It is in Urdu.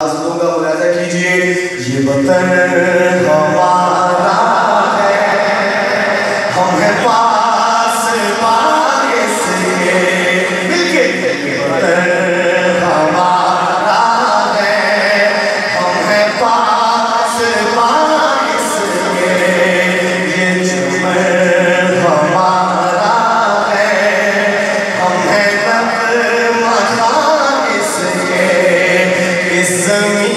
آزدوں کا ملاحظہ کیجئے، یہ وطن ہمارا ہے، ہم ہیں پاس پاس کے، مل کے یہ وطن ہمارا ہے، ہم ہیں پاس پاس کے، یہ چمن ہمارا ہے، ہم ہیں نغمہ خالص کے، اس زمین